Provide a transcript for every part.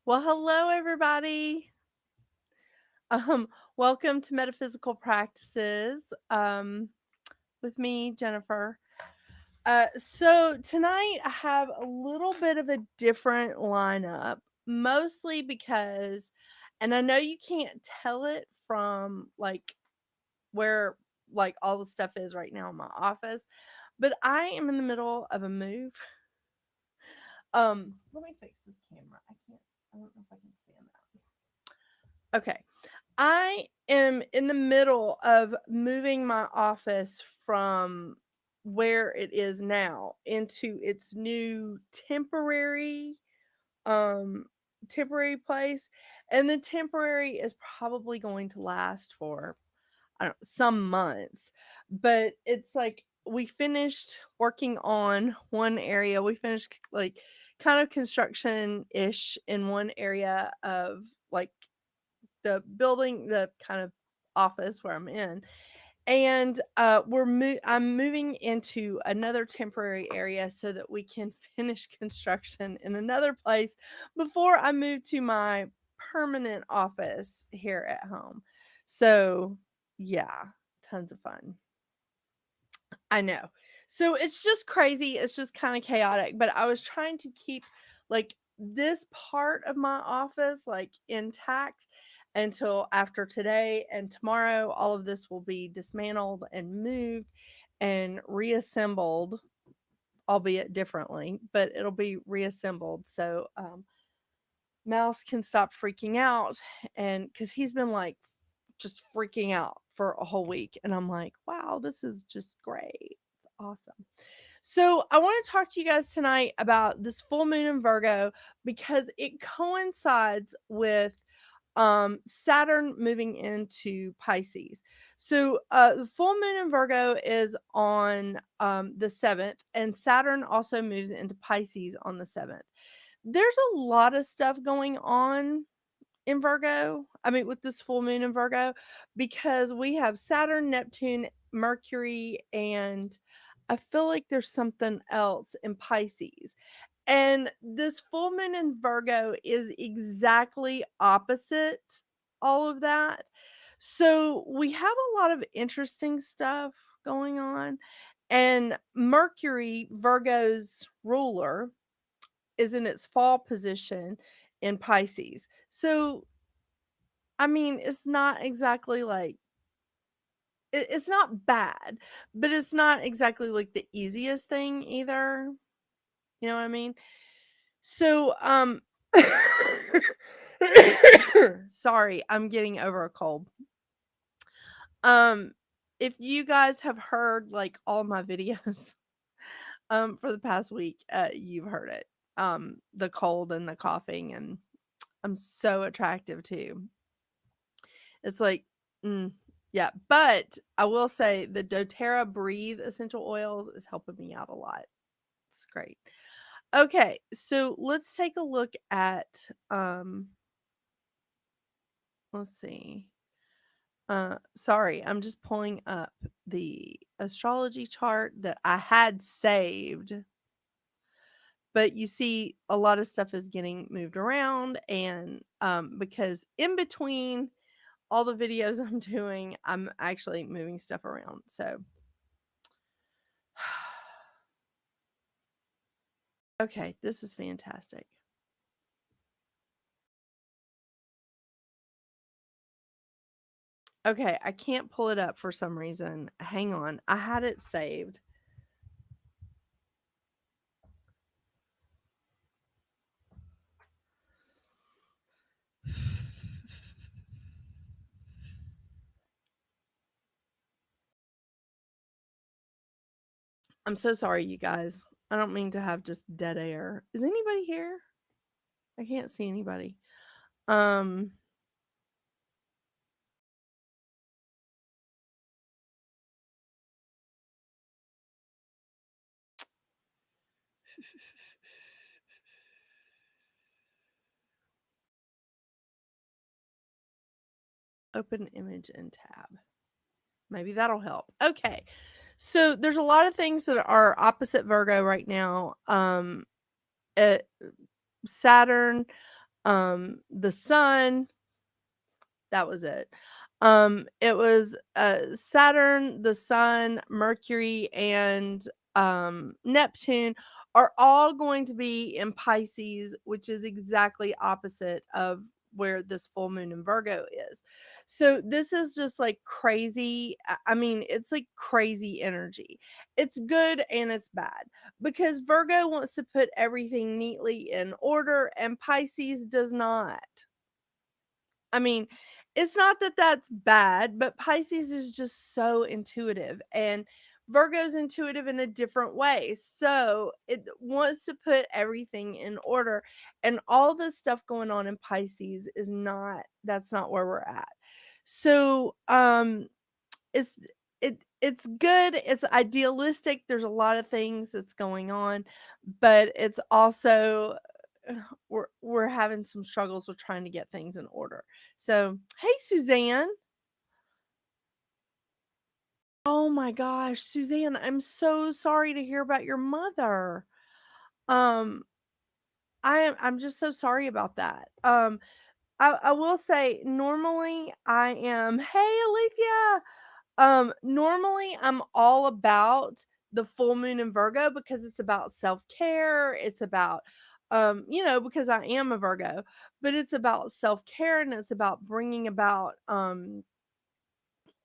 Well, hello everybody. Um, Welcome to Metaphysical Practices. With me, Jennifer. So tonight I have a little bit of a different lineup, mostly because, and I know you can't tell it from like where like all the stuff is right now in my office, but I am in the middle of a move. Let me fix this camera. I don't know if I can stand that. Okay. I am in the middle of moving my office from where it is now into its new um temporary place, and the temporary is probably going to last for I don't know, some months. But it's like we finished working on one area. We finished like kind of construction ish in one area of like the building, the kind of office where I'm in. And I'm moving into another temporary area so that we can finish construction in another place before I move to my permanent office here at home. So, yeah, tons of fun. I know. So it's just crazy. It's just kind of chaotic, but I was trying to keep like this part of my office like intact until after today and tomorrow. All of this will be dismantled and moved and reassembled, albeit differently, but it'll be reassembled. So Mouse can stop freaking out, and because he's been like just freaking out for a whole week, and I'm like, wow, this is just great. It's awesome. So I want to talk to you guys tonight about this full moon in Virgo because it coincides with Saturn moving into Pisces. So the full moon in Virgo is on the 7th, and Saturn also moves into Pisces on the 7th. There's a lot of stuff going on in Virgo. I mean, with this full moon in Virgo, because we have Saturn, Neptune, Mercury, and I feel like there's something else in Pisces. And this full moon in Virgo is exactly opposite all of that. So we have a lot of interesting stuff going on. And Mercury, Virgo's ruler, is in its fall position in Pisces. So I mean, it's not exactly like it's not bad, but it's not exactly like the easiest thing either. You know what I mean? So, sorry, I'm getting over a cold. Um, if you guys have heard like all my videos, for the past week, you've heard it. The cold and the coughing, and I'm so attractive too. It's like, yeah. But I will say the doTERRA Breathe essential oils is helping me out a lot. It's great. Okay, so let's take a look at let's see. Sorry, I'm just pulling up the astrology chart that I had saved. But you see a lot of stuff is getting moved around, and because in between all the videos I'm doing, I'm actually moving stuff around. So okay, this is fantastic. Okay, I can't pull it up for some reason. Hang on. I had it saved. I'm so sorry, you guys. I don't mean to have just dead air. Is anybody here? I can't see anybody. Um Open image and tab. Maybe that'll help. Okay. So there's a lot of things that are opposite Virgo right now. Saturn, the sun, that was it. It was Saturn, the sun, Mercury, and Neptune are all going to be in Pisces, which is exactly opposite of where this full moon in Virgo is. So this is just like crazy. I mean, it's like crazy energy. It's good and it's bad because Virgo wants to put everything neatly in order and Pisces does not. I mean, it's not that that's bad, but Pisces is just so intuitive and Virgo's intuitive in a different way. So it wants to put everything in order. And all this stuff going on in Pisces is not, that's not where we're at. So it's it's good, it's idealistic, there's a lot of things that's going on, but it's also we're having some struggles with trying to get things in order. So, hey Suzanne. Oh my gosh, Suzanne, I'm so sorry to hear about your mother. Um I'm just so sorry about that. I will say normally I am, hey Alethea. Normally I'm all about the full moon in Virgo because it's about self-care. It's about, because I am a Virgo, but it's about self-care and it's about bringing about,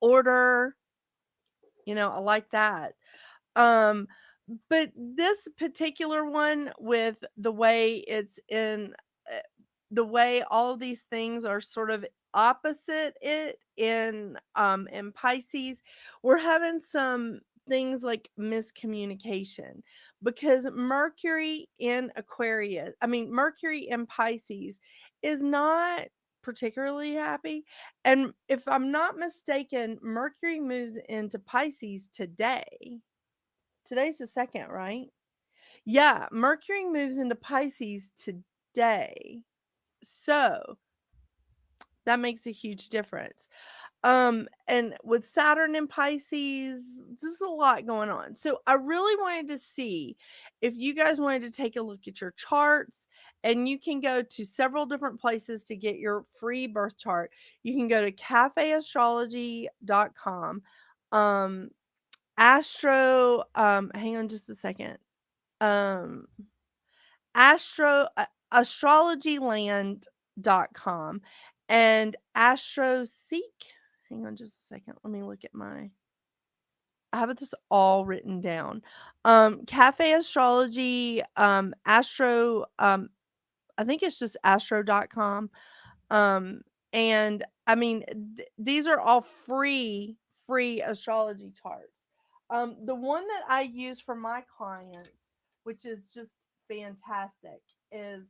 order. I like that. Um, but this particular one with the way it's in uh, the way all of these things are sort of opposite it in Pisces, we're having some things like miscommunication because Mercury in Pisces is not particularly happy. And if I'm not mistaken, Mercury moves into Pisces today. Today's the second, right? Yeah, Mercury moves into Pisces today. So that makes a huge difference. And with Saturn in Pisces, just a lot going on. So I really wanted to see if you guys wanted to take a look at your charts, and you can go to several different places to get your free birth chart. You can go to cafeastrology.com. Um hang on just a second. Um astrologyland.com and astroseek. Hang on just a second. Let me look at I have this all written down. Cafe Astrology, Astro, I think it's just astro.com. Um, and I mean, these are all free astrology charts. The one that I use for my clients, which is just fantastic, is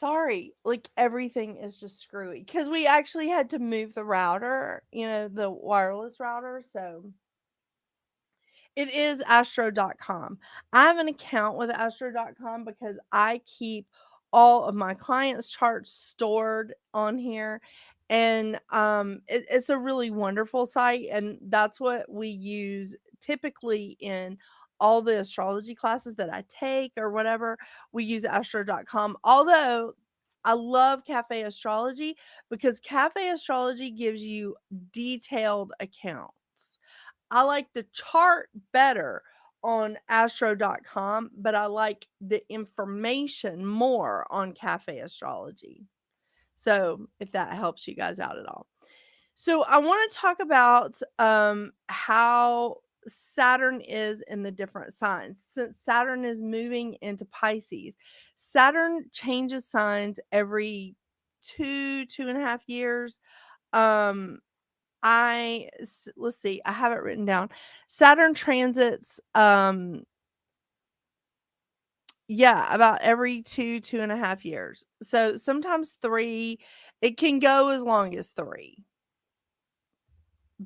sorry, like everything is just screwy because we actually had to move the router, the wireless router. So it is astro.com. I have an account with astro.com because I keep all of my clients' charts stored on here. And it's a really wonderful site. And that's what we use typically in all the astrology classes that I take or whatever. We use astro.com. Although I love Cafe Astrology because Cafe Astrology gives you detailed accounts. I like the chart better on astro.com, but I like the information more on Cafe Astrology. So, if that helps you guys out at all. So, I want to talk about how Saturn is in the different signs. Since Saturn is moving into Pisces, Saturn changes signs every 2.5 years. Um, let's see, I have it written down. Saturn transits, yeah, about every 2.5 years. So sometimes 3, it can go as long as 3.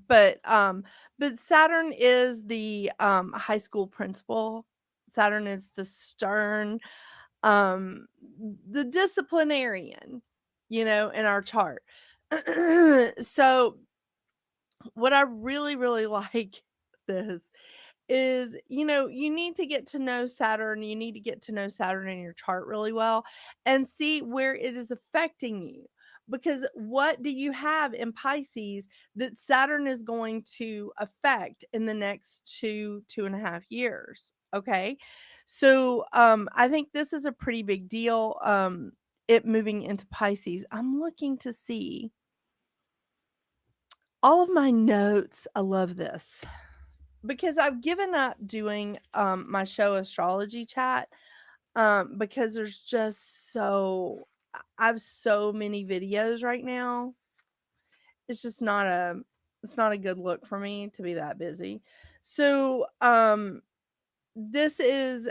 But Saturn is the high school principal. Saturn is the stern, um, the disciplinarian, in our chart. So what I really, really like this is, you need to get to know Saturn. You need to get to know Saturn in your chart really well and see where it is affecting you. Because what do you have in Pisces that Saturn is going to affect in the next 2.5 years? Okay. So I think this is a pretty big deal. It moving into Pisces. I'm looking to see all of my notes. I love this because I've given up doing my show Astrology Chat because there's just I have so many videos right now. It's just not a good look for me to be that busy. So this is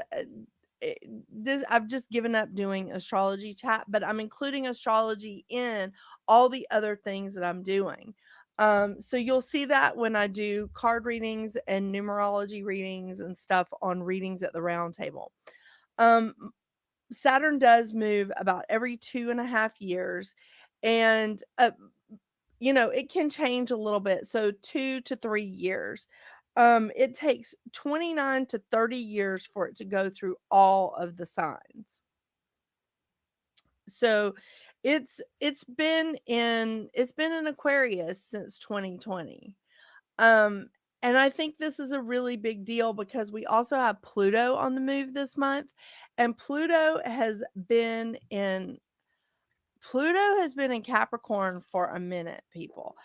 eh, this I've just given up doing Astrology Chat, but I'm including astrology in all the other things that I'm doing. So you'll see that when I do card readings and numerology readings and stuff on readings at the round table. Um, Saturn does move about every 2.5 years, and it can change a little bit. So 2 to 3 years. It takes 29 to 30 years for it to go through all of the signs. So it's been in Aquarius since 2020. Um and I think this is a really big deal because we also have Pluto on the move this month, and Pluto has been in Capricorn for a minute, people.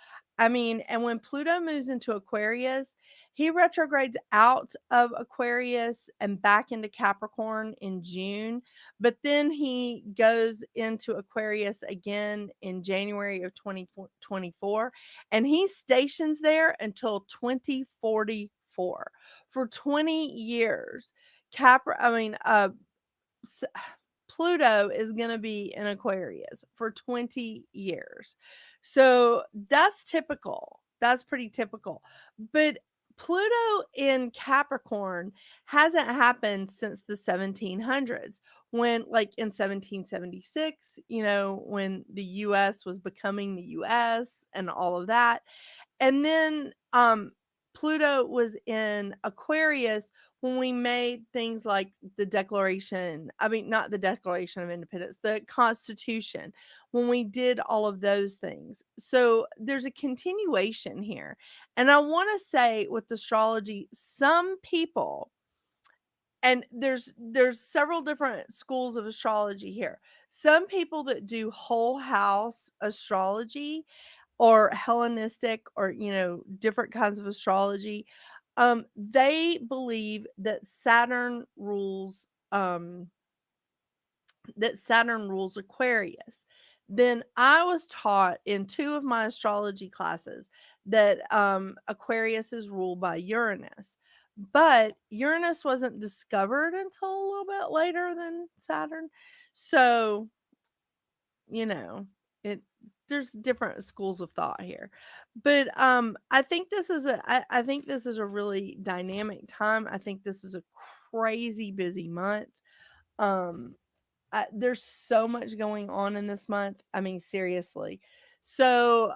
I mean, and when Pluto moves into Aquarius, he retrogrades out of Aquarius and back into Capricorn in June, but then he goes into Aquarius again in January of 2024, and he stations there until 2044. For 20 years. I mean, s- Pluto is going to be in Aquarius for 20 years. So that's typical. That's pretty typical. But Pluto in Capricorn hasn't happened since the 1700s, when, like, in 1776, when the US was becoming the US and all of that. And then Pluto was in Aquarius when we made things like the Declaration, I mean, not the Declaration of Independence, the Constitution, when we did all of those things. So there's a continuation here. And I want to say with astrology, some people, and there's several different schools of astrology here. Some people that do whole house astrology or Hellenistic, or different kinds of astrology, they believe that Saturn rules Aquarius. Then I was taught in two of my astrology classes that Aquarius is ruled by Uranus. But Uranus wasn't discovered until a little bit later than Saturn. So, you know, it there's different schools of thought here. But I think this is a really dynamic time. I think this is a crazy busy month. Um there's so much going on in this month. I mean, seriously. So,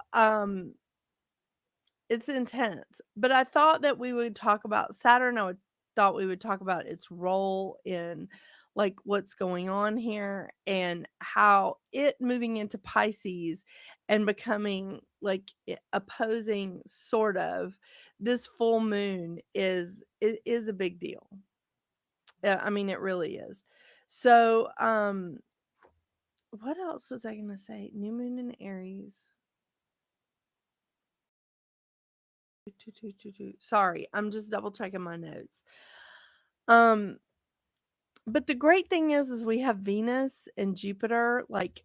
it's intense. But I thought that we would talk about Saturn. Thought we would talk about its role in, like, what's going on here, and how it moving into Pisces and becoming like opposing, sort of, this full moon is a big deal. Yeah, I mean, it really is. So, what else was I gonna say? New moon in Aries. Sorry, I'm just double checking my notes. Um, but the great thing is we have Venus and Jupiter, like,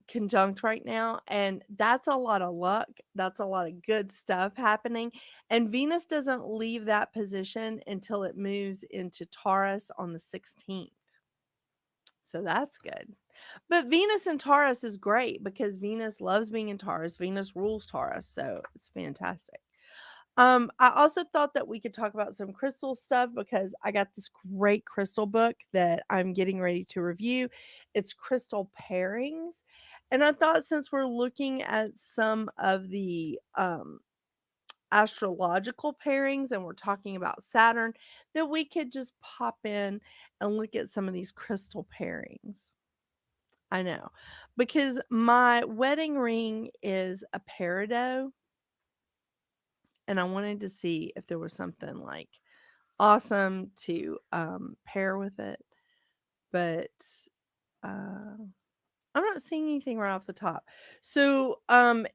conjunct right now, and that's a lot of luck. That's a lot of good stuff happening. And Venus doesn't leave that position until it moves into Taurus on the 16th. So that's good. But Venus in Taurus is great because Venus loves being in Taurus. Venus rules Taurus, so it's fantastic. I also thought that we could talk about some crystal stuff because I got this great crystal book that I'm getting ready to review. It's crystal pairings. And I thought, since we're looking at some of the astrological pairings and we're talking about Saturn, that we could just pop in and look at some of these crystal pairings. I know. Because my wedding ring is a peridot, and I wanted to see if there was something like awesome to pair with it. But uh I'm not seeing anything right off the top. So, do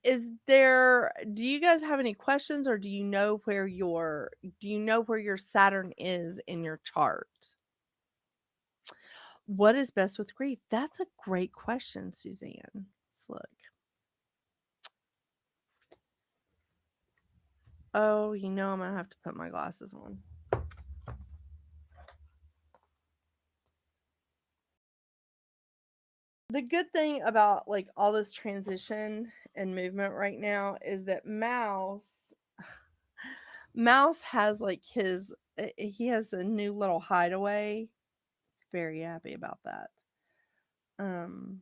you guys have any questions, or do you know where your Saturn is in your chart? What is best with grief? That's a great question, Suzanne. Let's look. Oh, I'm gonna have to put my glasses on. The good thing about like all this transition and movement right now is that Mouse has like he has a new little hideaway. He's very happy about that. Um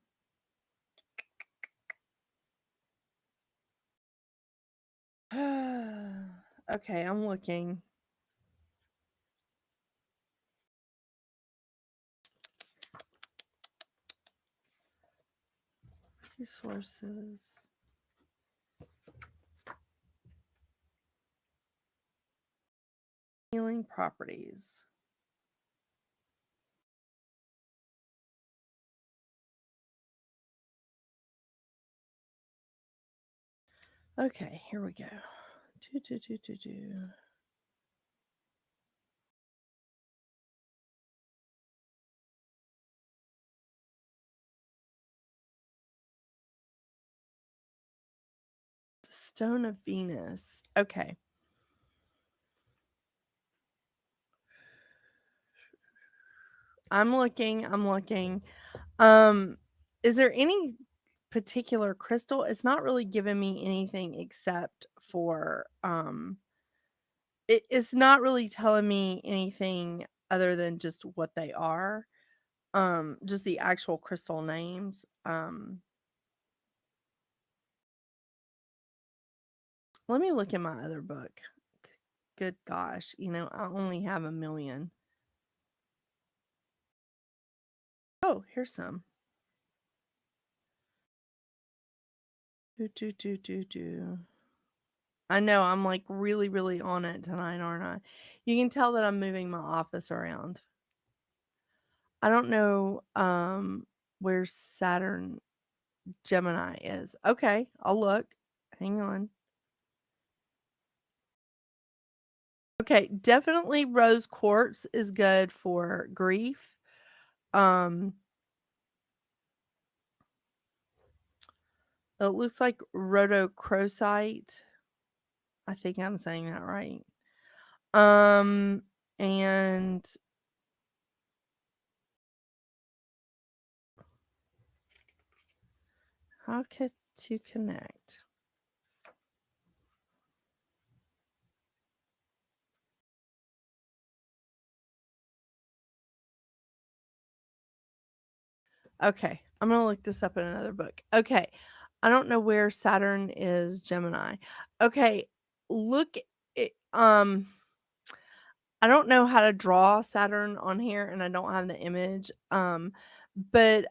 okay, I'm looking. Resources. Healing properties. Okay, here we go. Do. The Stone of Venus. Okay. I'm looking. Um, is there any particular crystal? It's not really giving me anything except for it's not really telling me anything other than just what they are. Just the actual crystal names. Let me look in my other book. Good gosh, I only have a million. Oh, here's some. Do. I know I'm like really, really on it tonight, aren't I? You can tell that I'm moving my office around. I don't know where Saturn Gemini is. Okay, I'll look. Hang on. Okay, definitely rose quartz is good for grief. Um it looks like rhodochrosite. I think I'm saying that right. Um and how could to connect? Okay, I'm gonna look this up in another book. Okay, I don't know where Saturn is Gemini. Okay, look it, I don't know how to draw Saturn on here, and I don't have the image. But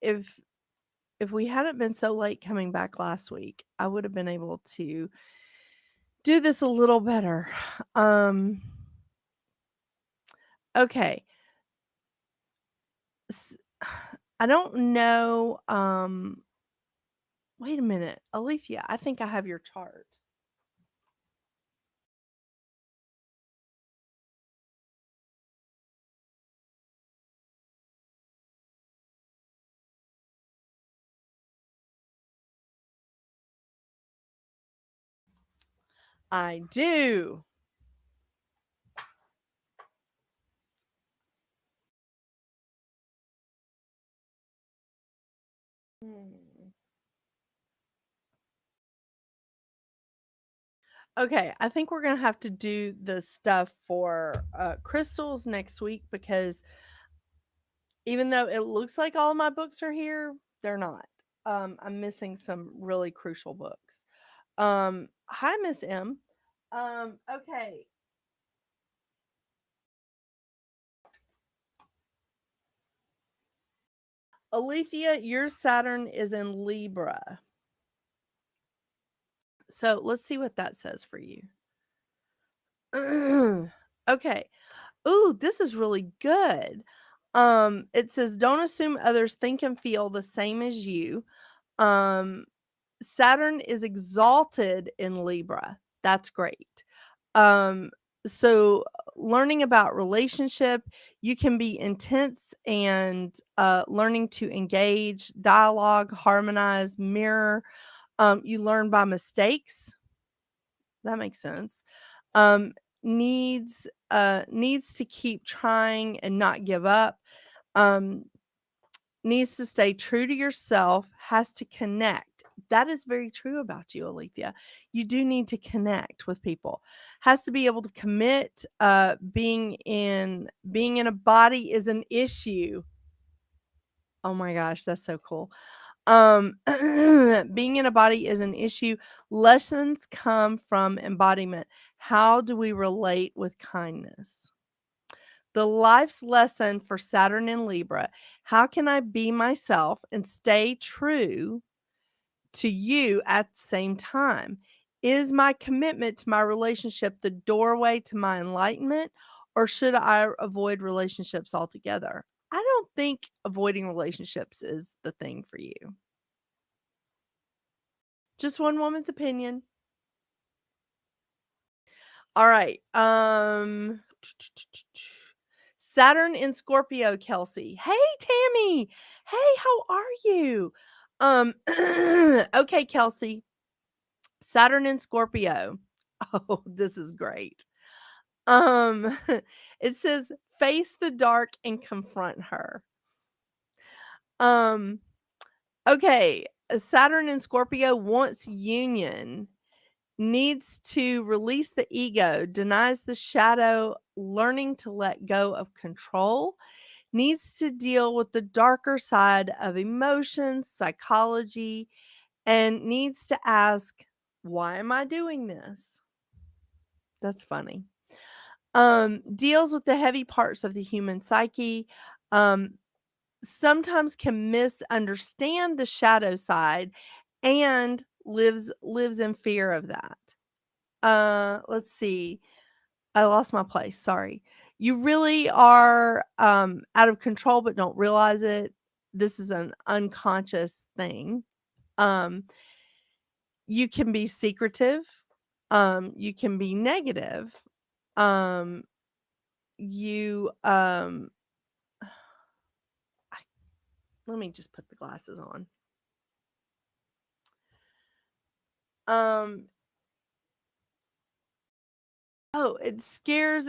if we hadn't been so late coming back last week, I would have been able to do this a little better. Um, okay, I don't know. Wait a minute, Alethea. I think I have your chart. I do. Hmm. Okay, I think we're gonna have to do the stuff for crystals next week because even though it looks like all my books are here, they're not. I'm missing some really crucial books. Hi, Miss M. Okay. Alethea, your Saturn is in Libra. So let's see what that says for you. Okay. Ooh, this is really good. It says don't assume others think and feel the same as you. Um, Saturn is exalted in Libra. That's great. Um, so learning about relationship, you can be intense and learning to engage, dialogue, harmonize, mirror. You learn by mistakes. That makes sense. Um, needs to keep trying and not give up. Um, needs to stay true to yourself, has to connect. That is very true about you, Alethea. You do need to connect with people. Has to be able to commit. Being in a body is an issue. Oh my gosh, that's so cool. Being in a body is an issue. Lessons come from embodiment. How do we relate with kindness? The life's lesson for Saturn and Libra. How can I be myself and stay true to you at the same time? Is my commitment to my relationship the doorway to my enlightenment, or should I avoid relationships altogether? I don't think avoiding relationships is the thing for you. Just one woman's opinion. All right. Saturn in Scorpio, Kelsey. Hey, Tammy. Hey, how are you? Okay, Kelsey. Saturn in Scorpio. Oh, this is great. Um, it says face the dark and confront her. Um, okay. Saturn in Scorpio wants union, needs to release the ego, denies the shadow, learning to let go of control, needs to deal with the darker side of emotions, psychology, and needs to ask, why am I doing this? That's funny. Deals with the heavy parts of the human psyche, um, sometimes can misunderstand the shadow side and lives in fear of that. Let's see. I lost my place. Sorry. You really are out of control, but don't realize it. This is an unconscious thing. Um, you can be secretive. You can be negative. Um, you I, let me just put the glasses on. Um, oh, it scares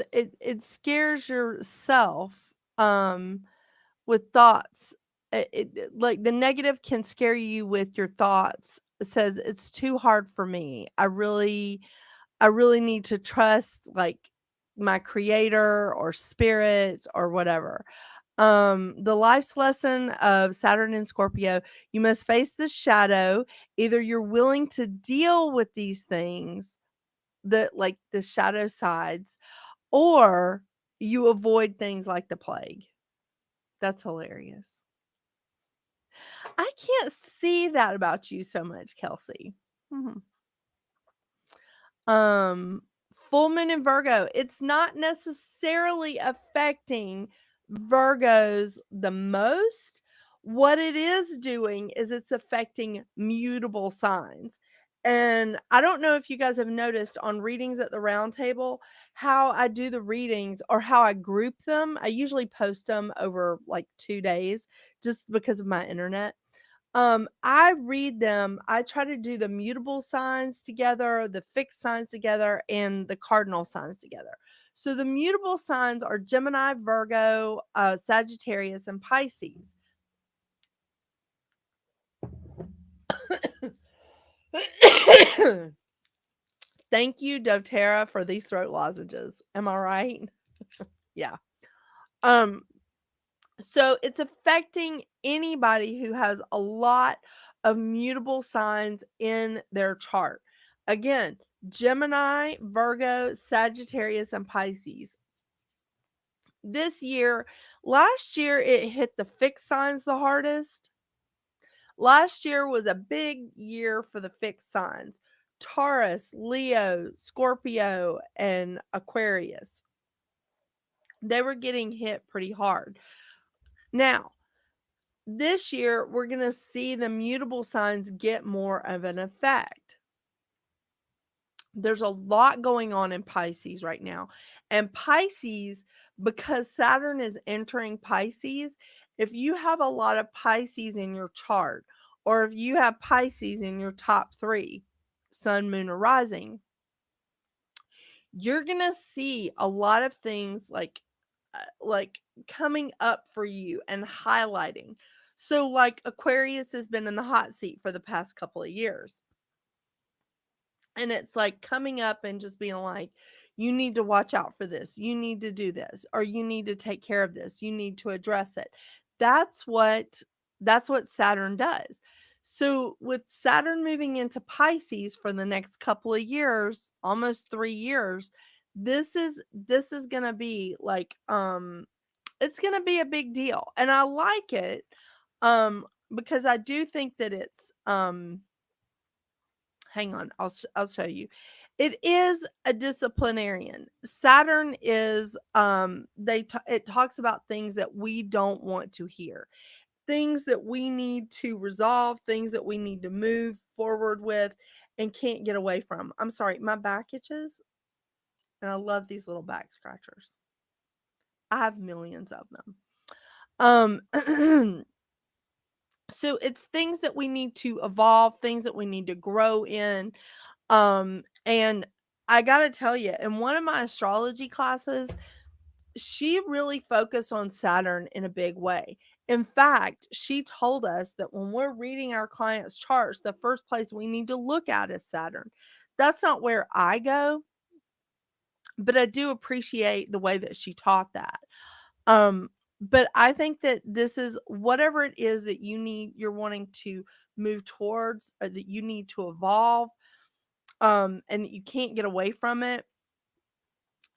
yourself. With thoughts. Like the negative can scare you with your thoughts. It says it's too hard for me. I really need to trust like my creator or spirit or whatever. The life's lesson of Saturn and Scorpio, you must face the shadow. Either you're willing to deal with these things, the shadow sides, or you avoid things like the plague. That's hilarious. I can't see that about you so much, Kelsey. Mhm. Um, Full moon in Virgo. It's not necessarily affecting Virgos the most. What it is doing is it's affecting mutable signs. And I don't know if you guys have noticed on readings at the round table how I do the readings or how I group them. I usually post them over like 2 days just because of my internet. I read them. I try to do the mutable signs together, the fixed signs together, and the cardinal signs together. So the mutable signs are Gemini, Virgo, Sagittarius, and Pisces. Thank you, doTERRA, for these throat lozenges. Am I right? Yeah. Um, So it's affecting anybody who has a lot of mutable signs in their chart. Again, Gemini, Virgo, Sagittarius, and Pisces. This year, last year it hit the fixed signs the hardest. Last year was a big year for the fixed signs: Taurus, Leo, Scorpio, and Aquarius. They were getting hit pretty hard. Now, this year, we're going to see the mutable signs get more of an effect. There's a lot going on in Pisces right now. And Pisces, because Saturn is entering Pisces, if you have a lot of Pisces in your chart, or if you have Pisces in your top 3, sun, moon, or rising, you're going to see a lot of things like coming up for you and highlighting. So like Aquarius has been in the hot seat for the past couple of years. And it's like coming up and just being like, you need to watch out for this. You need to do this, or you need to take care of this. You need to address it. That's what Saturn does. So with Saturn moving into Pisces for the next couple of years, almost 3 years, this is going to be like it's going to be a big deal. And I like it because I do think that it's hang on, I'll show you. It is a disciplinarian. Saturn is it talks about things that we don't want to hear. Things that we need to resolve, things that we need to move forward with and can't get away from. I'm sorry, my back itches and I love these little back scratchers. I have millions of them. So it's things that we need to evolve, things that we need to grow in. And I got to tell you, in one of my astrology classes, she really focused on Saturn in a big way. In fact, she told us that when we're reading our clients' charts, the first place we need to look at is Saturn. That's not where I go, but I do appreciate the way that she taught that. But I think that this is whatever it is that you're wanting to move towards, or that you need to evolve, and that you can't get away from it.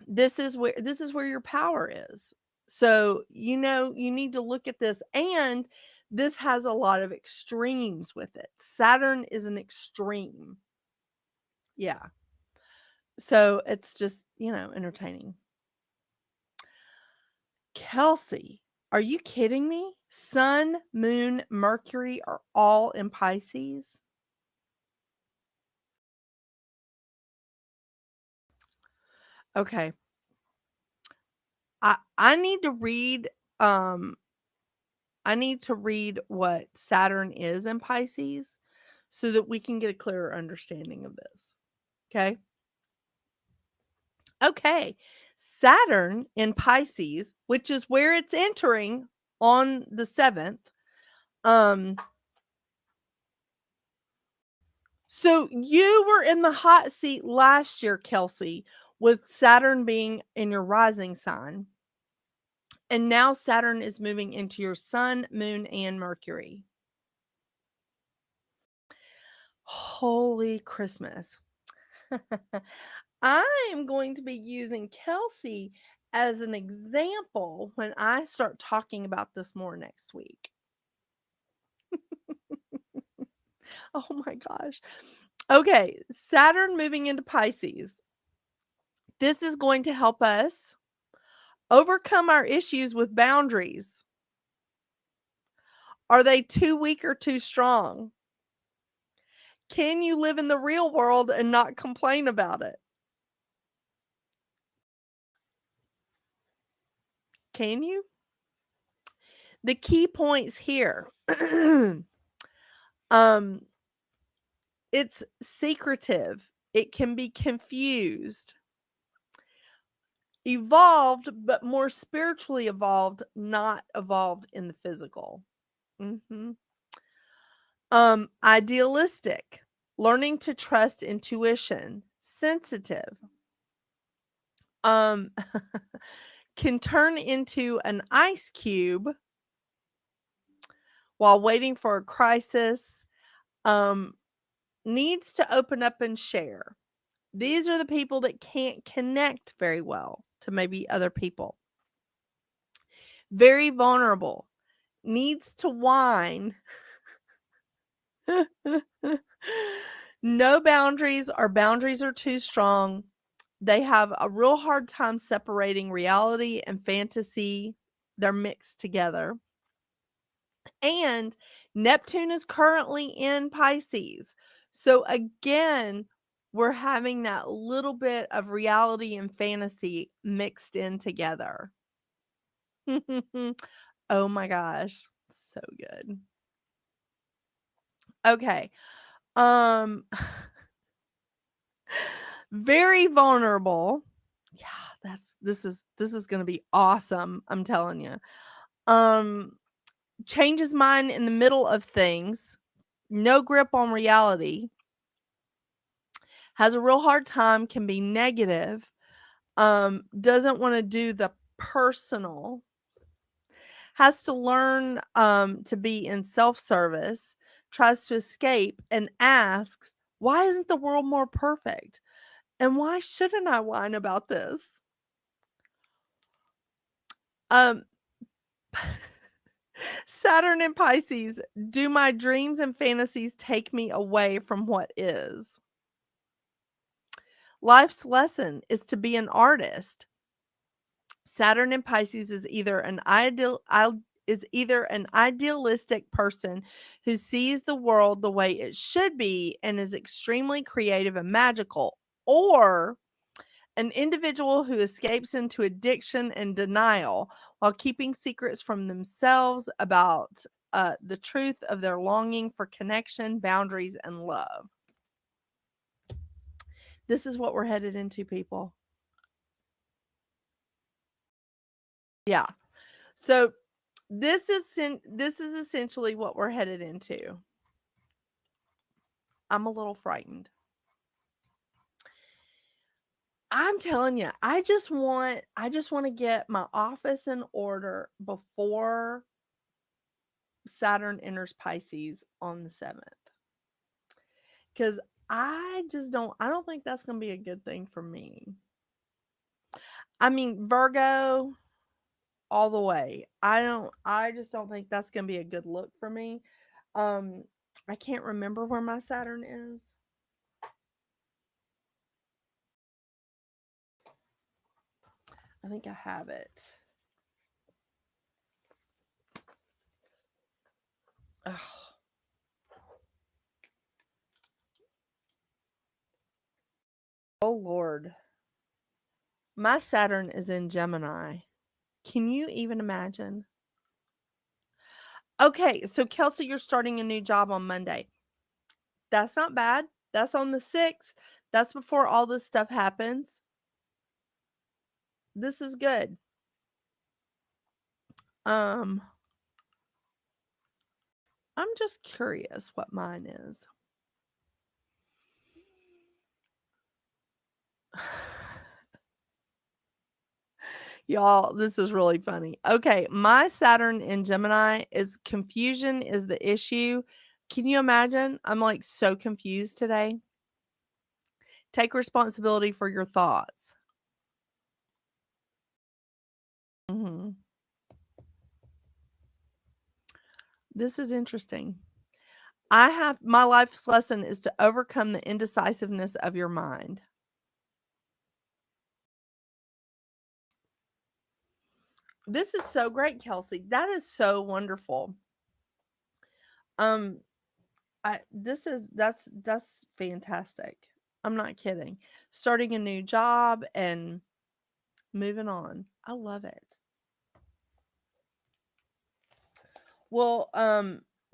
This is where your power is. So, you need to look at this, and this has a lot of extremes with it. Saturn is an extreme. Yeah. So, it's just, entertaining. Kelsey, are you kidding me? Sun, Moon, Mercury are all in Pisces. Okay. I need to read what Saturn is in Pisces so that we can get a clearer understanding of this. Okay? Okay. Saturn in Pisces, which is where it's entering on the 7th. So you were in the hot seat last year, Kelsey, with Saturn being in your rising sign. And now Saturn is moving into your sun, moon, and Mercury. Holy Christmas. I am going to be using Kelsey as an example when I start talking about this more next week. Oh my gosh. Okay, Saturn moving into Pisces. This is going to help us overcome our issues with boundaries. Are they too weak or too strong? Can you live in the real world and not complain about it? Can you? The key points here. It's secretive. It can be confused. Evolved, but more spiritually evolved, not evolved in the physical. Mm-hmm. Idealistic, learning to trust intuition, sensitive. Um, can turn into an ice cube while waiting for a crisis. Needs to open up and share. These are the people that can't connect very well to maybe other people. Very vulnerable. Needs to whine. No boundaries, or boundaries are too strong. They have a real hard time separating reality and fantasy. They're mixed together. And Neptune is currently in Pisces. So again, we're having that little bit of reality and fantasy mixed in together. Oh my gosh, so good. Okay. Um Very vulnerable. Yeah, this is going to be awesome, I'm telling you. Um Changes mind in the middle of things. No grip on reality. Has a real hard time, can be negative. Doesn't want to do the personal. Has to learn to be in self-service. Tries to escape and asks, why isn't the world more perfect? And why shouldn't I whine about this? Um, Saturn and Pisces, do my dreams and fantasies take me away from what is? Life's lesson is to be an artist. Saturn in Pisces is either an idealistic person who sees the world the way it should be and is extremely creative and magical, or an individual who escapes into addiction and denial while keeping secrets from themselves about the truth of their longing for connection, boundaries, and love. This is what we're headed into, people. Yeah. So this is essentially what we're headed into. I'm a little frightened. I'm telling you, I just want to get my office in order before Saturn enters Pisces on the 7th. Cuz I don't think that's going to be a good thing for me. I mean, Virgo all the way. I just don't think that's going to be a good look for me. Um I can't remember where my Saturn is. I think I have it. Ugh. Oh Lord. My Saturn is in Gemini. Can you even imagine? Okay, so Kelsey, you're starting a new job on Monday. That's not bad. That's on the 6th. That's before all this stuff happens. This is good. Um, I'm just curious what mine is. Y'all, this is really funny. Okay, my Saturn in Gemini is confusion is the issue. Can you imagine? I'm like so confused today. Take responsibility for your thoughts. Mhm. This is interesting. I have my life's lesson is to overcome the indecisiveness of your mind. This is so great, Kelsey. That is so wonderful. Um, that's fantastic. I'm not kidding. Starting a new job and moving on. I love it. Well,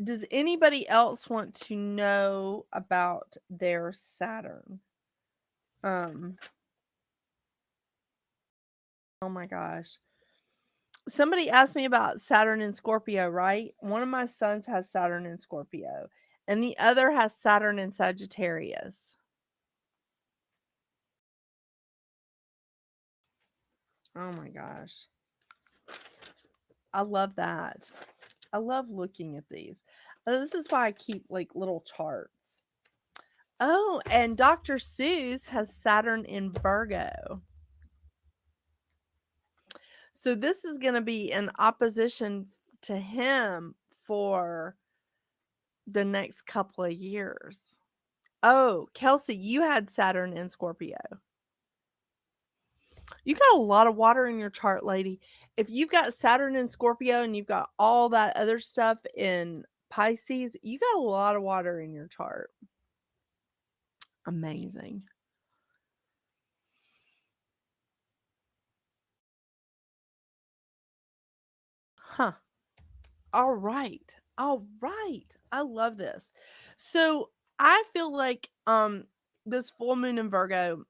does anybody else want to know about their Saturn? Um, oh my gosh. Somebody asked me about Saturn in Scorpio, right? One of my sons has Saturn in Scorpio, and the other has Saturn in Sagittarius. Oh my gosh. I love that. I love looking at these. This is why I keep like little charts. Oh, and Dr. Seuss has Saturn in Virgo. So this is going to be in opposition to him for the next couple of years. Oh, Kelsey, you had Saturn in Scorpio. You got a lot of water in your chart, lady. If you've got Saturn in Scorpio and you've got all that other stuff in Pisces, you got a lot of water in your chart. Amazing. Huh. All right. All right. I love this. So I feel like this full moon in Virgo,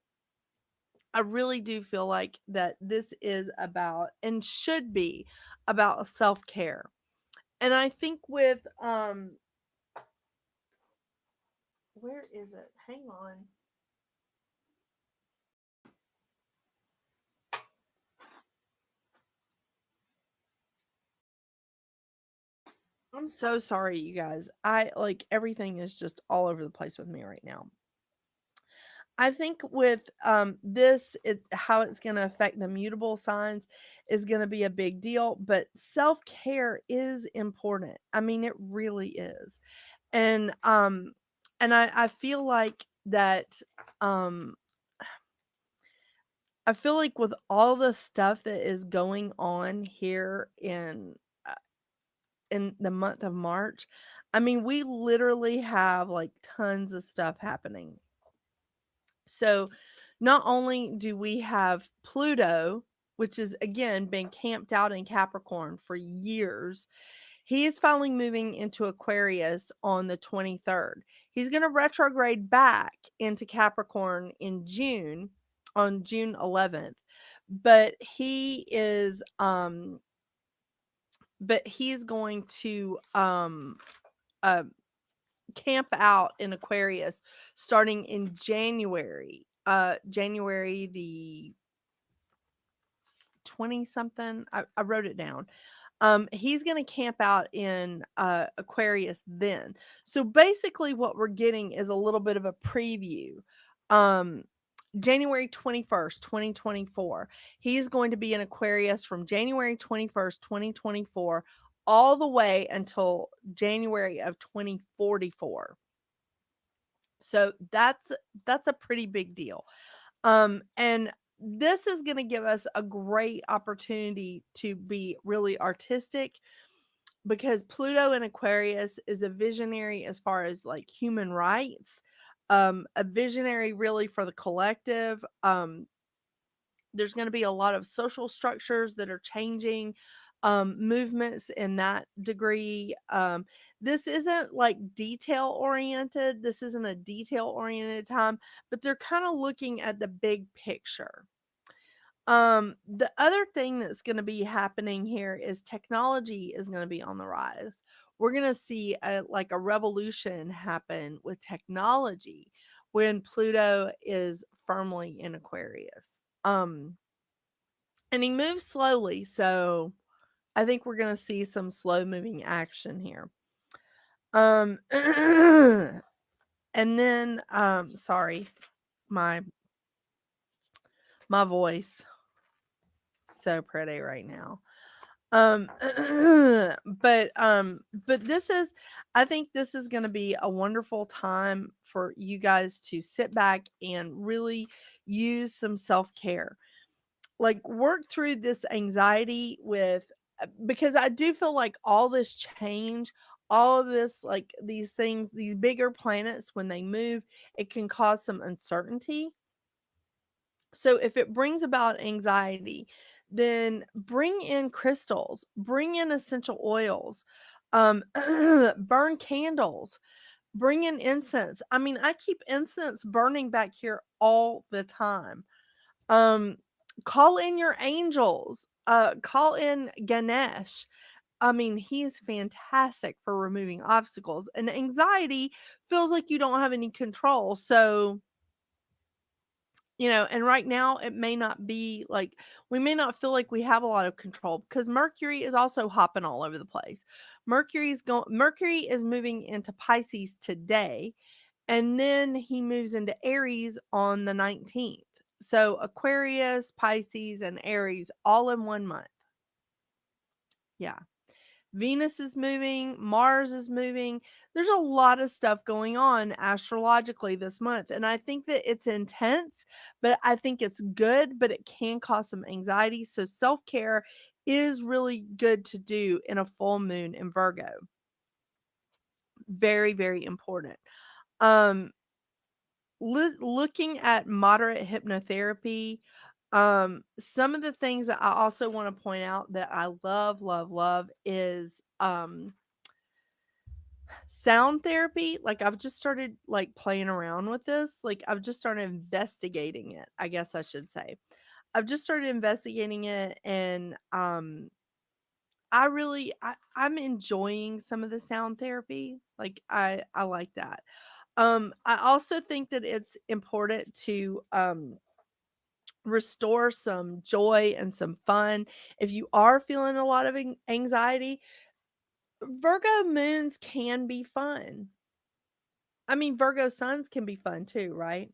I really do feel like that this is about and should be about self-care. And I think with where is it? Hang on. I'm so sorry, you guys. I like everything is just all over the place with me right now. I think with this, how it's going to affect the mutable signs is going to be a big deal, but self care is important. I mean, it really is, and I feel like that um I feel like with all the stuff that is going on here in the month of March, I mean, we literally have like tons of stuff happening. So, not only do we have Pluto, which is again been camped out in Capricorn for years, he is finally moving into Aquarius on the 23rd. He's going to retrograde back into Capricorn in June, on June 11th. But he's going to uh camp out in Aquarius starting in January. January the 20 something. I wrote it down. He's going to camp out in Aquarius then. So basically what we're getting is a little bit of a preview. Um January 21st, 2024. He's going to be in Aquarius from January 21st, 2024 all the way until January of 2044. So that's a pretty big deal. And this is going to give us a great opportunity to be really artistic because Pluto in Aquarius is a visionary as far as like human rights, a visionary really for the collective. There's going to be a lot of social structures that are changing, movements in that degree. This isn't like detail oriented. This isn't a detail oriented time, but they're kind of looking at the big picture. The other thing that's going to be happening here is technology is going to be on the rise. We're going to see like a revolution happen with technology when Pluto is firmly in Aquarius. Um, and he moves slowly, so I think we're gonna see some slow moving action here. And then sorry, my my voice so pretty right now. Um but this is I think this is going to be a wonderful time for you guys to sit back and really use some self-care, like work through this anxiety with because I do feel like all this change, all of this, like these things, these bigger planets when they move, it can cause some uncertainty. So if it brings about anxiety, then bring in crystals, bring in essential oils, burn candles, bring in incense. I mean, I keep incense burning back here all the time. um Call in your angels, call in Ganesh. I mean, he's fantastic for removing obstacles, and anxiety feels like you don't have any control. So, and right now it may not be like we may not feel like we have a lot of control because Mercury is also hopping all over the place. Mercury is moving into Pisces today, And then he moves into Aries on the 19th. So Aquarius, Pisces, and Aries all in 1 month. Yeah. Venus is moving, Mars is moving. There's a lot of stuff going on astrologically this month. And I think that it's intense, but I think it's good, but it can cause some anxiety. So self care is really good to do in a full moon in Virgo. Very, very important. Um, looking at moderate hypnotherapy, some of the things that I also want to point out that I love, love, love is sound therapy. Like I've just started like playing around with this. Like I've just started investigating it, I guess I should say. I've just started investigating it, and I'm enjoying some of the sound therapy. Like I like that. I also think that it's important to restore some joy and some fun. If you are feeling a lot of anxiety, Virgo moons can be fun. I mean, Virgo suns can be fun too, right?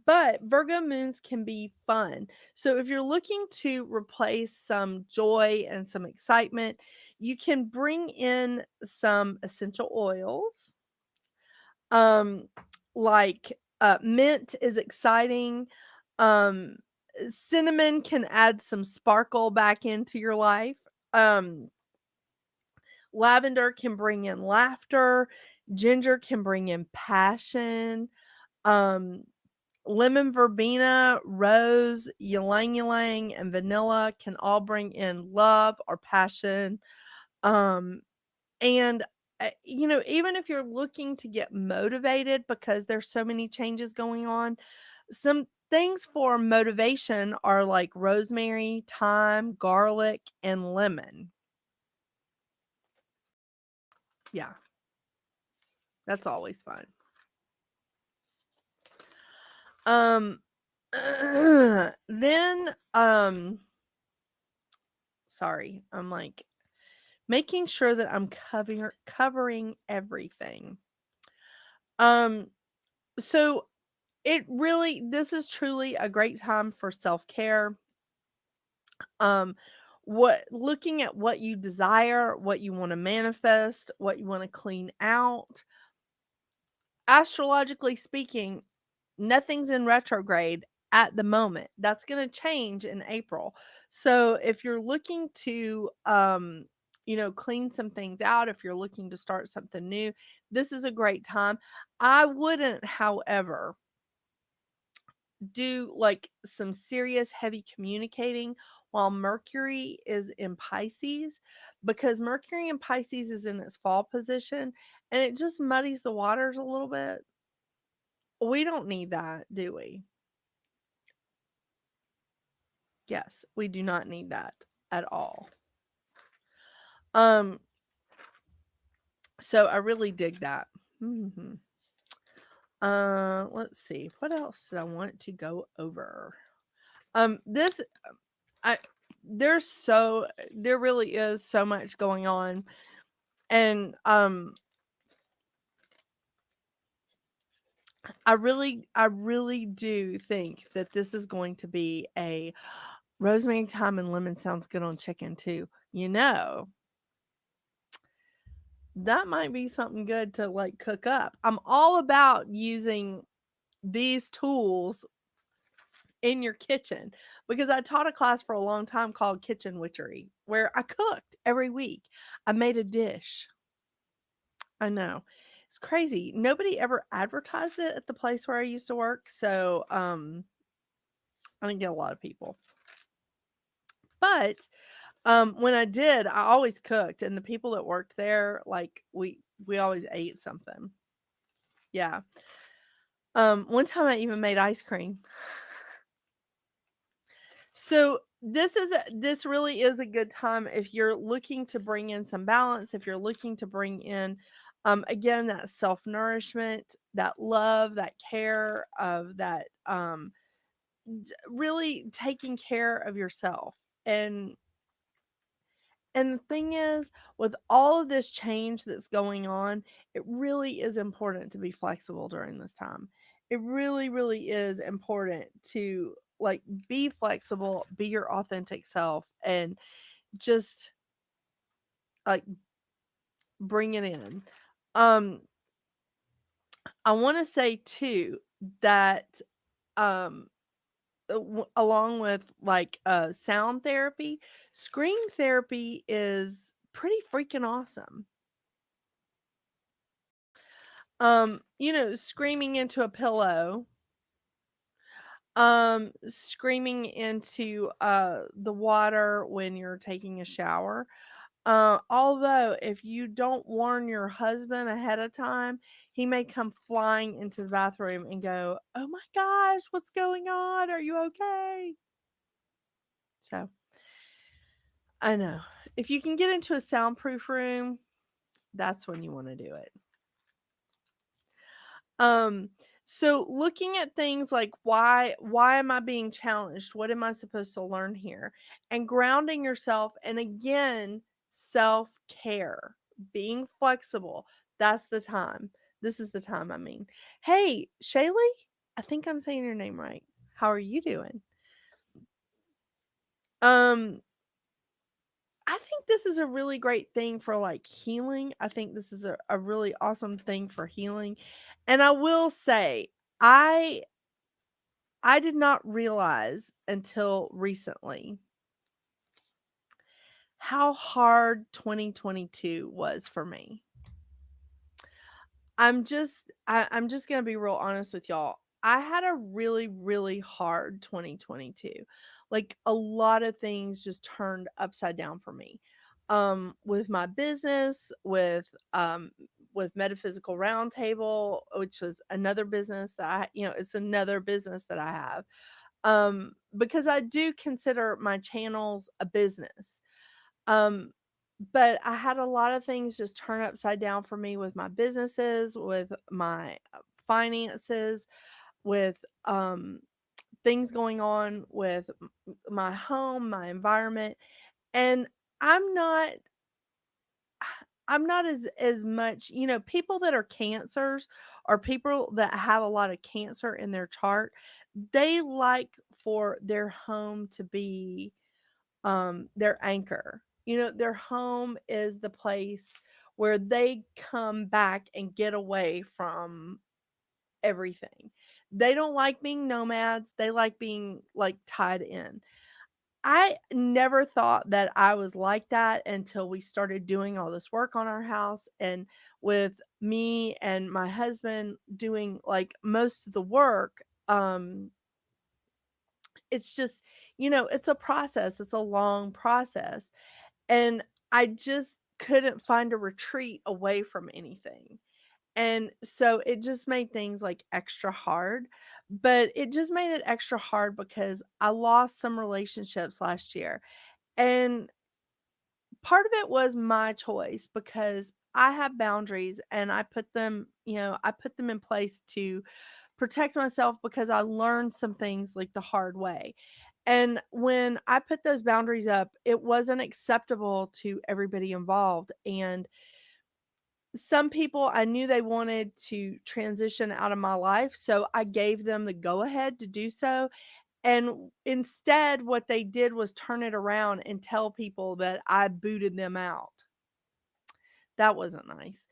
But Virgo moons can be fun. So if you're looking to replace some joy and some excitement, you can bring in some essential oils. Um like mint is exciting. Um cinnamon can add some sparkle back into your life. Um lavender can bring in laughter, ginger can bring in passion. Um Lemon verbena, rose, ylang ylang, and vanilla can all bring in love or passion. Um, and even if you're looking to get motivated because there's so many changes going on, some things for motivation are like rosemary, thyme, garlic, and lemon. Yeah, that's always fun. Um, then, sorry, I'm like making sure that I'm covering everything. Um, so this is truly a great time for self-care. Um, what looking at what you desire, what you want to manifest, what you want to clean out. Astrologically speaking, nothing's in retrograde at the moment. That's going to change in April. So if you're looking to clean some things out, if you're looking to start something new, this is a great time. I wouldn't, however, do like some serious heavy communicating while Mercury is in Pisces, because Mercury in Pisces is in its fall position and it just muddies the waters a little bit. We don't need that, do we? Yes, we do not need that at all. Um, so I really dig that. Mhm. Let's see. What else did I want to go over? This I there really is so much going on, and I really do think that this is going to be a rosemary, thyme, and lemon sounds good on chicken too. That might be something good to like cook up. I'm all about using these tools in your kitchen because I taught a class for a long time called Kitchen Witchery where I cooked every week. I made a dish. I know. It's crazy. Nobody ever advertised it at the place where I used to work, so I didn't get a lot of people. But when I did, I always cooked, and the people that worked there, like we always ate something. Yeah. One time I even made ice cream. So this really is a good time if you're looking to bring in some balance, if you're looking to bring in again that self-nourishment, that love, that care of that really taking care of yourself. And And the thing is, with all of this change that's going on, it really is important to be flexible during this time. It really, really is important to like be flexible, be your authentic self, and just like bring it in. Um, I want to say too that um along with like sound therapy, scream therapy is pretty freaking awesome. Screaming into a pillow, screaming into the water when you're taking a shower. Although if you don't warn your husband ahead of time, he may come flying into the bathroom and go, "Oh my gosh, what's going on? Are you okay?" So, I know. If you can get into a soundproof room, that's when you want to do it. Um, so looking at things like why am I being challenged? What am I supposed to learn here? And grounding yourself, and again, self-care, being flexible. That's the time. This is the time, I mean. Hey, Shaylee, I think I'm saying your name right. How are you doing? Um, I think this is a really great thing for like healing. I think this is a really awesome thing for healing. And I will say, I I did not realize until recently how hard 2022 was for me. I'm just gonna be real honest with y'all. I had a really, really hard 2022. Like a lot of things just turned upside down for me. With my business, with Metaphysical Round Table, which was another business that it's another business that I have. Because I do consider my channels a business. Um, but I had a lot of things just turn upside down for me with my businesses, with my finances, with things going on with my home, my environment, and I'm not I'm not as much, people that are cancers or people that have a lot of cancer in their chart, they like for their home to be their anchor. Their home is the place where they come back and get away from everything. They don't like being nomads. They like being like tied in. I never thought that I was like that until we started doing all this work on our house, and with me and my husband doing like most of the work. It's just, it's a process. It's a long process. And I just couldn't find a retreat away from anything. And so it just made things like extra hard, but it just made it extra hard because I lost some relationships last year. And part of it was my choice because I have boundaries and I put them in place to protect myself because I learned some things like the hard way. And when I put those boundaries up, it wasn't acceptable to everybody involved. And some people I knew they wanted to transition out of my life. So I gave them the go ahead to do so. And instead, what they did was turn it around and tell people that I booted them out. That wasn't nice.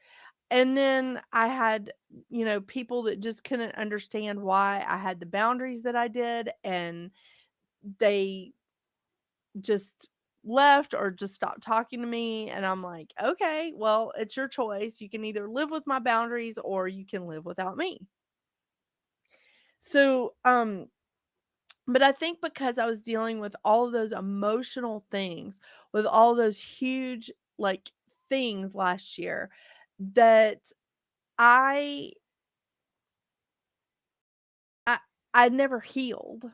And then I had, people that just couldn't understand why I had the boundaries that I did. And they just left or just stopped talking to me. And I'm like, okay, well, it's your choice. You can either live with my boundaries or you can live without me. So, but I think because I was dealing with all of those emotional things, with all those huge like things last year, that I I I never healed,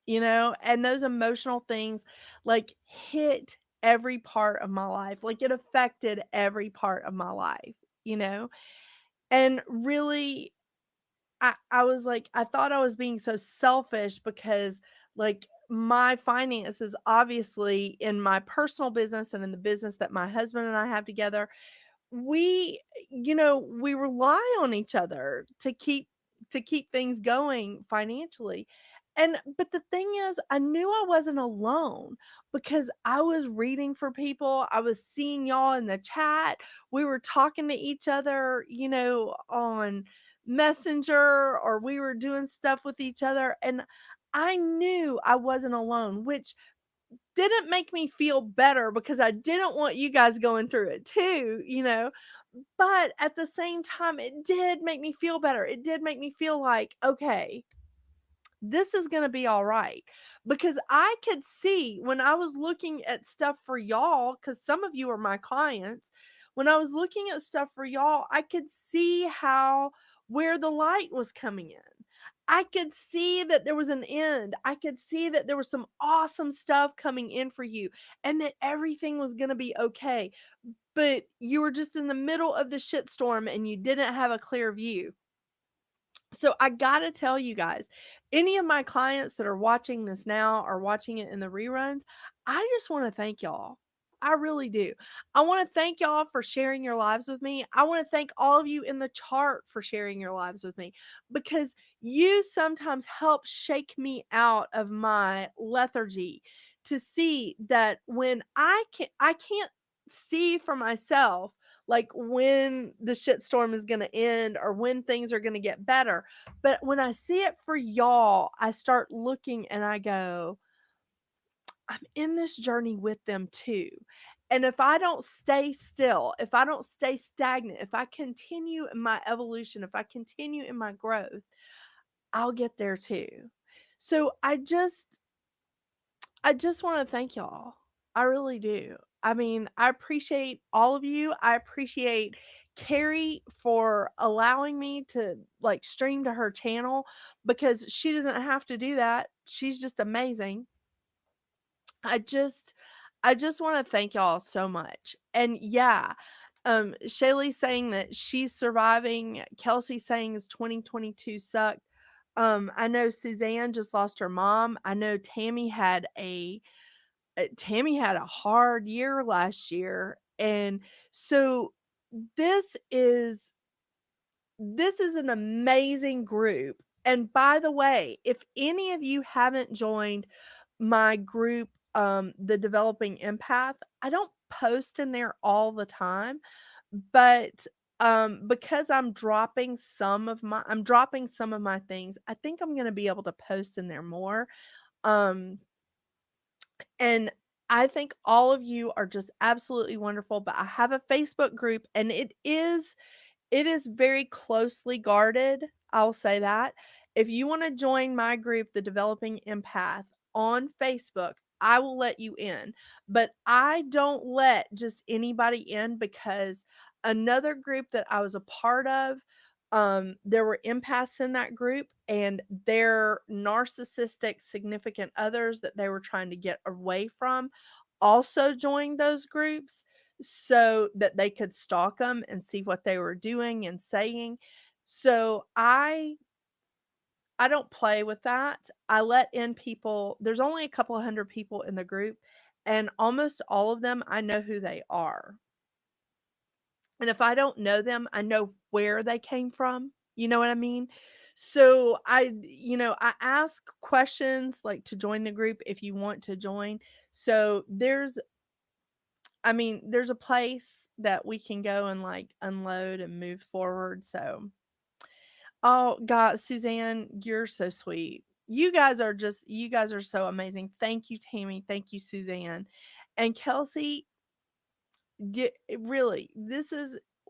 and those emotional things like hit every part of my life. Like it affected every part of my life, you know? And really I was like I thought I was being so selfish because like my finances, obviously, in my personal business and in the business that my husband and I have together, we we rely on each other to keep things going financially. And but the thing is, I knew I wasn't alone because I was reading for people, I was seeing y'all in the chat, we were talking to each other, on Messenger, or we were doing stuff with each other, and I knew I wasn't alone, which didn't make me feel better because I didn't want you guys going through it too. But at the same time, it did make me feel better. It did make me feel like, okay, this is going to be all right. Because I could see when I was looking at stuff for y'all, because some of you are my clients, when I was looking at stuff for y'all, I could see how where the light was coming in. I could see that there was an end. I could see that there was some awesome stuff coming in for you and that everything was going to be okay. But you were just in the middle of the shitstorm and you didn't have a clear view. So I gotta tell you guys, any of my clients that are watching this now or watching it in the reruns, I just want to thank y'all. I really do. I want to thank y'all for sharing your lives with me. I want to thank all of you in the chart for sharing your lives with me because you sometimes help shake me out of my lethargy to see that when I can't see for myself like when the shitstorm is going to end or when things are going to get better. But when I see it for y'all, I start looking and I go, I'm in this journey with them too. And if I don't stay still, if I don't stay stagnant, if I continue in my evolution, if I continue in my growth, I'll get there too. So I just want to thank y'all. I really do. I mean, I appreciate all of you. I appreciate Carrie for allowing me to like stream to her channel because she doesn't have to do that. She's just amazing. I just I just want to thank y'all so much. And yeah, Shaylee saying that she's surviving, Kelsey saying his 2022 sucked. I know Suzanne just lost her mom. I know Tammy had a hard year last year. And so this is this is an amazing group. And by the way, if any of you haven't joined my group, the Developing Empath, I don't post in there all the time, but because I'm dropping some of my things, I think I'm going to be able to post in there more. Um and I think all of you are just absolutely wonderful, but I have a Facebook group and it is very closely guarded, I'll say that. If you wanna join my group, The Developing Empath, on Facebook, I will let you in, but I don't let just anybody in because another group that I was a part of, there were empaths in that group, and their narcissistic significant others that they were trying to get away from also joined those groups so that they could stalk them and see what they were doing and saying. So I don't play with that. I let in people. There's only a couple of hundred people in the group, and almost all of them I know who they are. And if I don't know them, I know where they came from. You know what I mean? So I ask questions like to join the group if you want to join. So there's a place that we can go and like unload and move forward. So, oh God, Suzanne, you're so sweet. You guys are so amazing. Thank you, Tammy. Thank you, Suzanne. And Kelsey, really,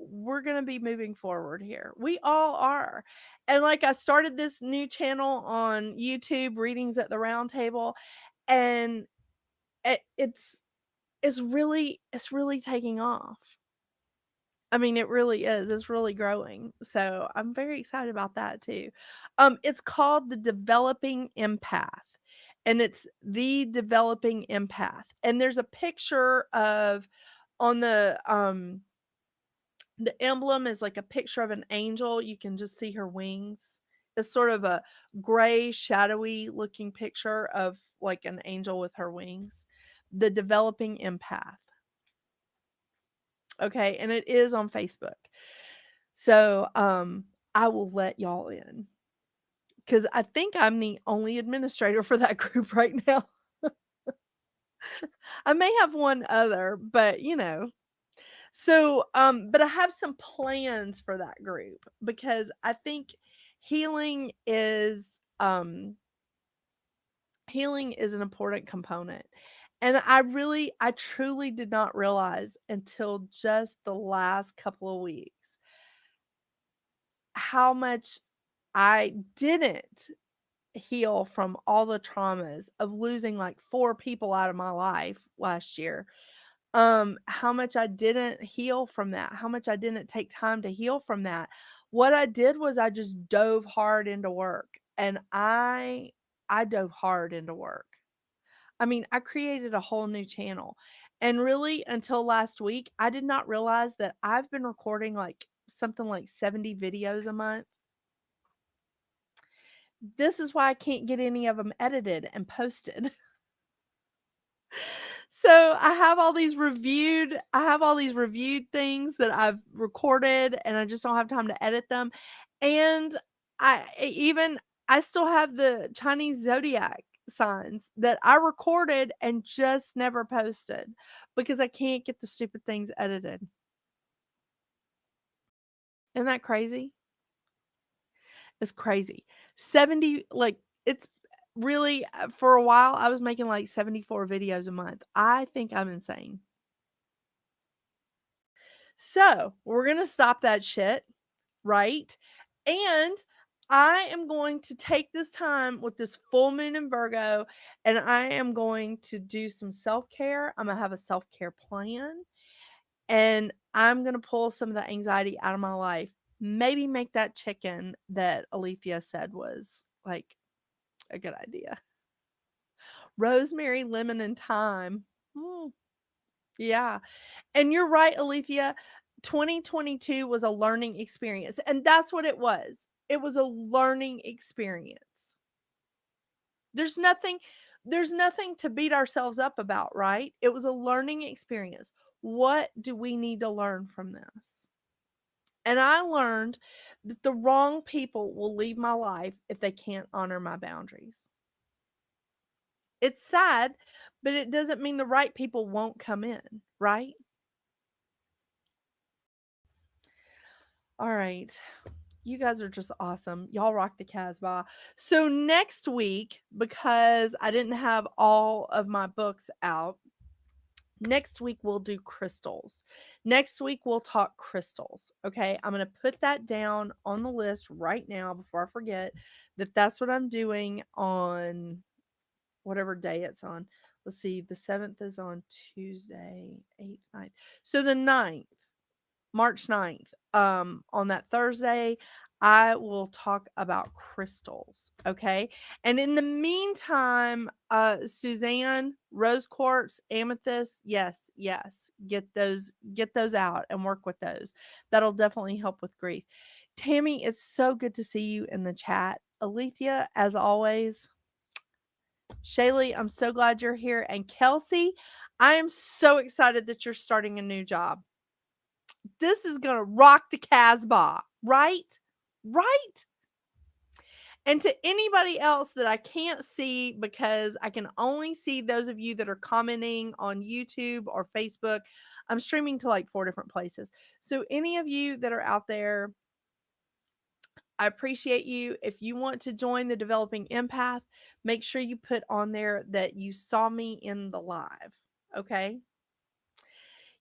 we're going to be moving forward here. We all are. And like I started this new channel on YouTube, Readings at the Round Table, and it's really taking off. I mean, it really is. It's really growing. So I'm very excited about that too. It's called the Developing Empath. And it's the Developing Empath. And there's a picture of on the emblem is like a picture of an angel. You can just see her wings. It's sort of a gray, shadowy looking picture of like an angel with her wings. The Developing Empath. Okay, and it is on Facebook. So, I will let y'all in because I think I'm the only administrator for that group right now. I may have one other, but So, but I have some plans for that group because I think healing is um healing is an important component. And I truly did not realize until just the last couple of weeks how much I didn't heal from all the traumas of losing like 4 people out of my life last year. How much I didn't heal from that, how much I didn't take time to heal from that. What I did was I just dove hard into work, and I dove hard into work. I mean, I created a whole new channel. And really until last week, I did not realize that I've been recording like something like 70 videos a month. This is why I can't get any of them edited and posted. So I have all these reviewed things that I've recorded and I just don't have time to edit them. And even I still have the Chinese zodiac signs that I recorded and just never posted because I can't get the stupid things edited. Isn't that crazy? It's crazy. 70 like it's really for a while I was making like 74 videos a month. I think I'm insane. So, we're going to stop that shit, right? And I am going to take this time with this full moon in Virgo and I am going to do some self care. I'm going to have a self care plan and I'm going to pull some of the anxiety out of my life. Maybe make that chicken that Alethea said was like a good idea. Rosemary, lemon, and thyme. Mm, yeah. And you're right, Alethea. 2022 was a learning experience. And that's what it was. It was a learning experience. There's nothing there's nothing to beat ourselves up about, right? It was a learning experience. What do we need to learn from this? And I learned that the wrong people will leave my life if they can't honor my boundaries. It's sad, but it doesn't mean the right people won't come in, right? All right. You guys are just awesome. Y'all rock the Casbah. So next week, because I didn't have all of my books out, next week we'll do crystals. Next week we'll talk crystals. Okay. I'm going to put that down on the list right now before I forget that that's what I'm doing on whatever day it's on. Let's see. The 7th is on Tuesday, 8th, 9th. So the 9th. March 9th, on that Thursday, I will talk about crystals, okay? And in the meantime, Suzanne, rose quartz, amethyst, yes, yes, get those out and work with those. That'll definitely help with grief. Tammy, it's so good to see you in the chat. Alethea, as always. Shaylee, I'm so glad you're here. And Kelsey, I am so excited that you're starting a new job. This is going to rock the Casbah, right? Right? And to anybody else that I can't see because I can only see those of you that are commenting on YouTube or Facebook, I'm streaming to like 4 different places. So any of you that are out there, I appreciate you. If you want to join the Developing Empath, make sure you put on there that you saw me in the live. Okay?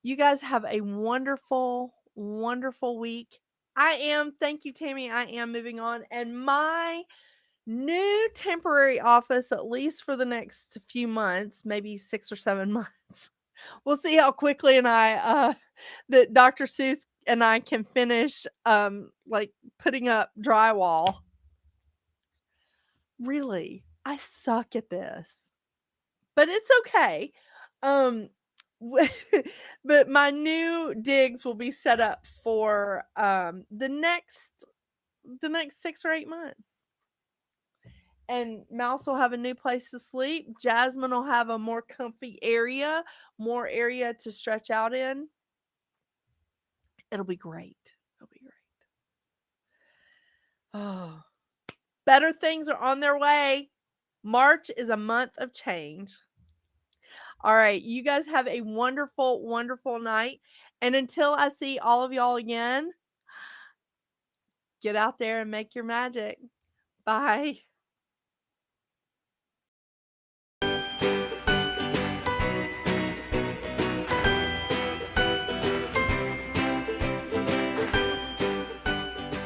You guys have a wonderful, wonderful week. Thank you, Tammy. I am moving on. And my new temporary office, at least for the next few months, maybe 6 or 7 months. We'll see how quickly that Dr. Seuss and I can finish like putting up drywall. Really, I suck at this. But it's okay. Um, but my new digs will be set up for the next 6 or 8 months. and Mouse will have a new place to sleep. Jasmine will have a more comfy area, more area to stretch out in. It'll be great. It'll be great. Oh, better things are on their way. March is a month of change. All right, you guys have a wonderful, wonderful night. And until I see all of y'all again, get out there and make your magic. Bye.